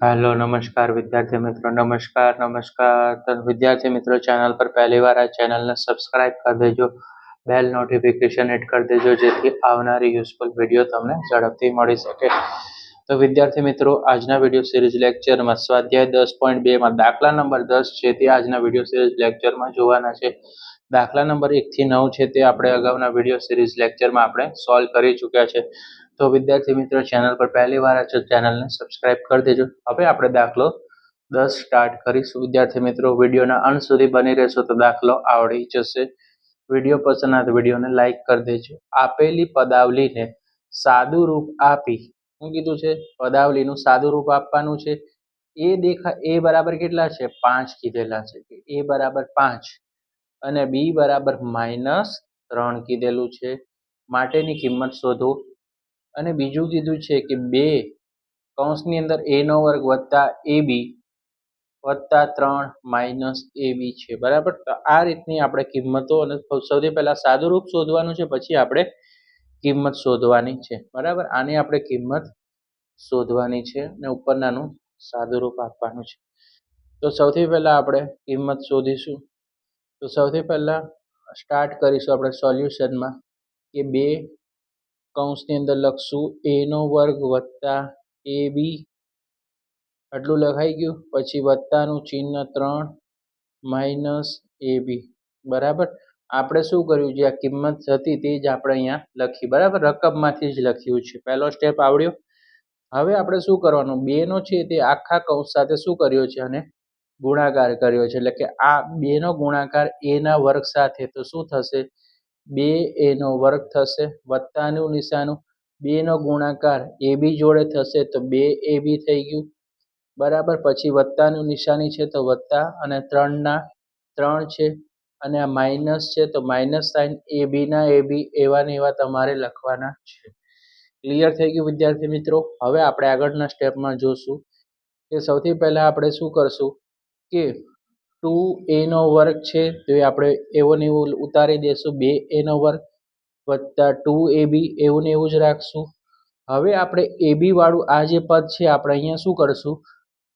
Hello नमस्कार विद्यार्थी मित्रों। नमस्कार तो विद्यार्थी मित्रों, चैनल पर पहली बार आ चैनल ने सब्सक्राइब कर देजो, बेल नोटिफिकेशन हिट कर देजो, जेथी आवनारी यूजफुल विडियो तमने झड़पथी मळी शके। तो विद्यार्थी मित्रों, आजना विडियो सीरीज लेक्चर में स्वाध्याय 10.2 में दाखला नंबर 10 छे ते आजना विडियो सीरीज लेक्चर में जोवाना छे। दाखला नंबर 1 થી 9 छे ते आपणे अगाउना विडियो सीरीज लेक्चर में आपणे सॉल्व करी चूक्या छे। तो विद्यार्थी मित्रों, चैनल पर पहली बार आछो चैनल ने सब्सक्राइब कर देजो। हवे आपणे दाखलो 10 स्टार्ट करीशुं। विद्यार्थी मित्रों, विडियोना अंत सुधी बनी रहेशो तो दाखलो आवडी जशे। विडियो पसंद आवे तो विडियो ने लाइक कर देजो। आपेली पदावली ने सादुं रूप आपी शुं कीधुं छे? पदावलीनुं सादुं रूप आपवानुं छे। ए बराबर केटला छे? 5 कीधेला छे। ए बराबर 5 અને b બરાબર -3 કીધેલું છે। માટેની કિંમત શોધો। અને બીજું કીધું છે કે 2 કૌંસની અંદર a નો વર્ગ વત્તા ab વત્તા 3 માઇનસ ab છે, બરાબર। તો આ રીતની આપણે કિંમતો અને સૌથી પહેલા સાદું રૂપ શોધવાનું છે, પછી આપણે કિંમત શોધવાની છે, બરાબર। આની આપણે કિંમત શોધવાની છે અને ઉપરનાનું સાદું રૂપ આપવાનું છે। તો સૌથી પહેલા આપણે કિંમત શોધીશું। तो સૌથી પહેલા સ્ટાર્ટ કરીશું આપણે સોલ્યુશનમાં કે 2 કૌંસની અંદર લખશું a નો વર્ગ વત્તા ab આટલું લખાઈ ગયું। પછી વત્તાનું ચિહ્ન 3 માઇનસ ab, બરાબર। આપણે શું કર્યું? જે આ કિંમત હતી તે જ આપણે અહીંયા લખી, બરાબર। રકમમાંથી જ લખ્યું છે। પહેલો સ્ટેપ આવડ્યો। હવે આપણે શું કરવાનું? 2 નો છે તે આખા કૌંસ સાથે શું કર્યો છે? અને ગુણાકાર કર્યો છે, એટલે કે આ 2 નો ગુણાકાર a ના વર્ગ સાથે, તો શું થશે? 2a નો વર્ગ થશે। વત્તાનું નિશાનું 2 નો ગુણાકાર ab જોડે થશે તો 2ab થઈ ગયું, બરાબર। પછી વત્તાનું નિશાની છે તો વત્તા અને 3 ના 3 છે અને આ માઇનસ છે તો માઇનસ સાઇન ab ના ab એવા ને એવા તમારે લખવાના છે। ક્લિયર થઈ ગયું વિદ્યાર્થી મિત્રો। હવે આપણે આગળના સ્ટેપમાં જોશું કે સૌથી પહેલા આપણે શું કરશું કે 2a નો વર્ગ છે તો એ આપણે એવો ને એવું ઉતારી દેશું। 2a નો વર્ગ વત્તા 2ab એવું ને એવું જ રાખશું। હવે આપણે ab વાળું આ જે પદ છે આપણે અહીંયા શું કરશું?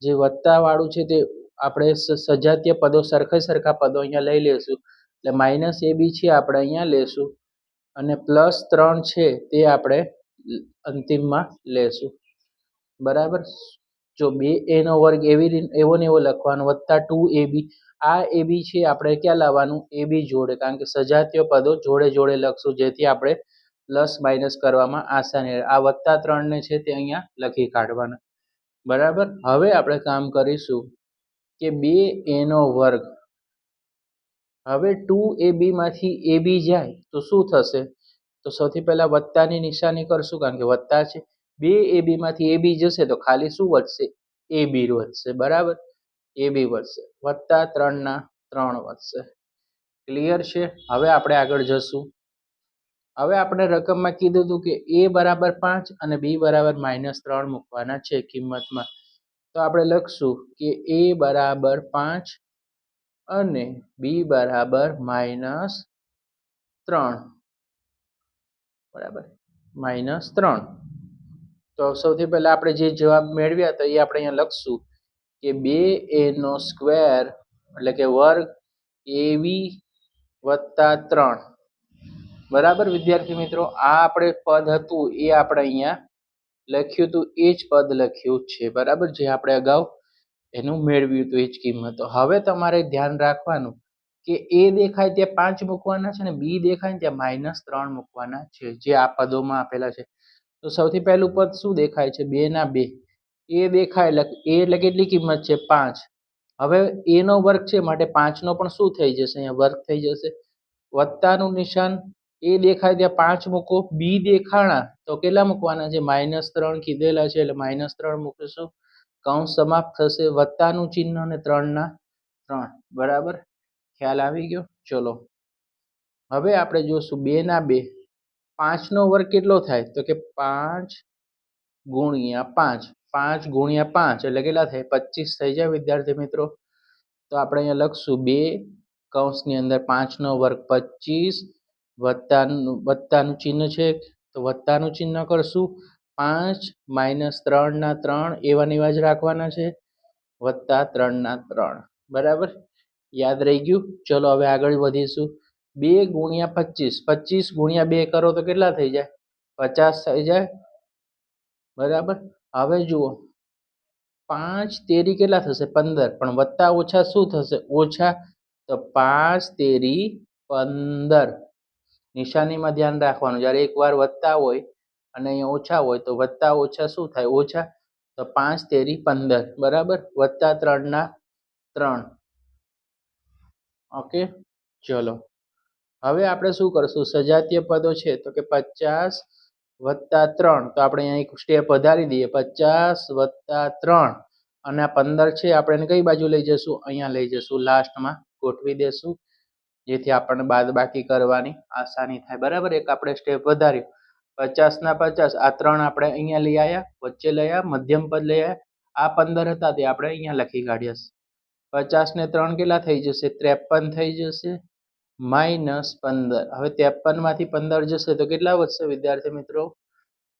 જે વત્તા વાળું છે તે આપણે સજાતીય પદો સરખા પદો અહીંયા લઈ લેશું, એટલે માઇનસ ab છે આપણે અહીંયા લેશું અને પ્લસ 3 છે તે આપણે અંતિમમાં લેશું, બરાબર। જો 2a નો વર્ગ એવો ને એવો લખવાનો વત્તા 2ab, આ ab છે આપણે ક્યાં લાવવાનું? ab જોડે, કારણ કે સજાતીય પદો જોડે જોડે લખશું, જેથી આપણે પ્લસ માઇનસ કરવામાં આસાની રહે। આ વત્તા 3 ને છે તે અહીંયા લખી કાઢવાના, બરાબર। હવે આપણે કામ કરીશું કે 2a નો વર્ગ, હવે 2ab માંથી ab જાય તો શું થશે? તો સૌથી પહેલા વત્તાની નિશાની કરશું, કારણ કે વત્તા છે। 2ab માંથી ab જશે તો ખાલી શું વધશે? ab વધશે, બરાબર। ab વધશે વત્તા 3 ના 3 વધશે। ક્લિયર છે? હવે આપણે આગળ જશું। હવે આપણે રકમમાં કીધું હતું કે a બરાબર 5 અને b બરાબર -3 મૂકવાના છે કિંમતમાં। તો આપણે લખશું કે a બરાબર 5 અને b બરાબર -3, બરાબર, -3। તો સૌથી પહેલા આપણે જે જવાબ મેળવ્યા તો એ આપણે અહીંયા લખશું કે 2a નો સ્ક્વેર એટલે કે વર્ગ ab વત્તા 3, બરાબર વિદ્યાર્થી મિત્રો। આ આપણે પદ હતું એ આપણે અહીંયા લખ્યું હતું, એ જ પદ લખ્યું છે, બરાબર, જે આપણે અગાઉ એનું મેળવ્યું હતું એ જ કિંમતો। હવે તમારે ધ્યાન રાખવાનું કે a દેખાય ત્યાં 5 મૂકવાના છે ને b દેખાય ત્યાં -3 મૂકવાના છે, જે આ પદોમાં આપેલા છે। તો સૌથી પહેલું પદ શું દેખાય છે? 2 ના 2 a દેખાય એટલે a એટલે કેટલી કિંમત છે? 5। હવે a નો વર્ગ છે માટે 5 નો પણ શું થઈ જશે? અહીંયા વર્ગ થઈ જશે। વત્તાનું નિશાન a દેખાય ત્યાં 5 મૂકો, b દેખાણા તો કેટલા મૂકવાના છે? -3 કીધેલા છે એટલે -3 મૂકીશું। કૌંસ સમાપ્ત થશે, વત્તાનું ચિહ્ન અને 3 ના 3, બરાબર। ખ્યાલ આવી ગયો? ચલો હવે આપણે જોશું 2 ના 2, 5 નો વર્ગ કેટલો થાય? તો કે 5 ગુણ્યા 5, 5 ગુણ્યા 5 એટલે કેટલા થાય? 25 થઈ જાય વિદ્યાર્થી મિત્રો। તો આપણે અહીંયા લખશું 2 કૌંસની અંદર 5 નો વર્ગ 25 વત્તાનું ચિહ્ન છે તો વત્તાનું ચિહ્ન કરશું 5 માઇનસ 3 ના 3 એવા ને એવા જ રાખવાના છે, વત્તા 3 ના 3. બરાબર, યાદ રહી ગયું. ચલો હવે આગળ વધીશું. 2 ગુણ્યા 25, 25 ગુણ્યા 2 કરો તો કેટલા થઈ જાય? 50 થઈ જાય. બરાબર, હવે જુઓ 5 તેરી કેટલા થશે? 15. પણ વત્તા ઓછા શું થશે? ઓછા. તો 5 તેરી 15. નિશાનીમાં ધ્યાન રાખવાનું, જ્યારે એકવાર વત્તા હોય અને અહીંયા ઓછા હોય તો વત્તા ઓછા શું થાય? ઓછા. તો 5 તેરી 15. બરાબર, વત્તા 3 ના 3. ઓકે, ચલો હવે આપણે શું કરશું? સજાતીય પદો છે તો કે 50 વત્તા 3. તો આપણે અહીંયા એક સ્ટેપ વધારી દઈએ. 50 વત્તા 3 અને આ 15 છે આપણે એને કઈ બાજુ લઈ જશું? અહીંયા લઈ જશું, લાસ્ટમાં ગોઠવી દેશું, જેથી આપણને બાદબાકી કરવાની આસાની થાય. બરાબર, એક આપણે સ્ટેપ વધાર્યું. 50 ના 50, આ 3 આપણે અહીંયા લઈ આવ્યા, વચ્ચે લઈ આવ્યા, મધ્યમ પદ લઈ આવ્યા. આ 15 હતા તે આપણે અહીંયા લખી કાઢ્યા. 50 ને 3 કેટલા થઈ જશે? 53 થઈ જશે. માઇનસ 15. હવે 53 માંથી 15 જશે તો કેટલા વધશે વિદ્યાર્થી મિત્રો?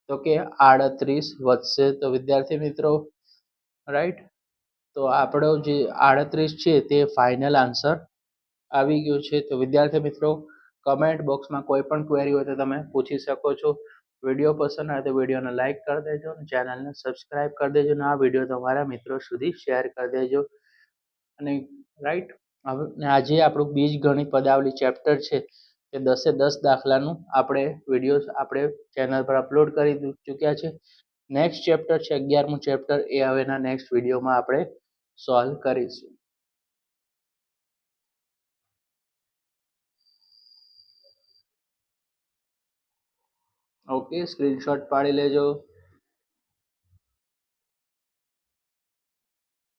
તો કે 38 વધશે. તો વિદ્યાર્થી મિત્રો, રાઈટ, તો આપણો જે 38 છે તે ફાઇનલ આન્સર આવી ગયો છે. તો વિદ્યાર્થી મિત્રો, કમેન્ટ બોક્સમાં કોઈ પણ ક્વેરી હોય તો તમે પૂછી શકો છો. વિડીયો પસંદ આવે તો વિડીયોને લાઇક કરી દેજો, ચેનલને સબસ્ક્રાઇબ કરી દેજો અને આ વિડીયો તમારા મિત્રો સુધી શેર કરી દેજો. અને રાઈટ, હવે આજે આપણું બીજગણિત પદાવલી ચેપ્ટર છે તે 10 દાખલાનું આપણે વિડીયોઝ આપણે ચેનલ પર અપલોડ કરી ચૂક્યા છે. નેક્સ્ટ ચેપ્ટર છે 11મું ચેપ્ટર, એ હવેના નેક્સ્ટ વિડીયોમાં આપણે સોલ્વ કરીશું. ઓકે, સ્ક્રીનશોટ પાડી લેજો.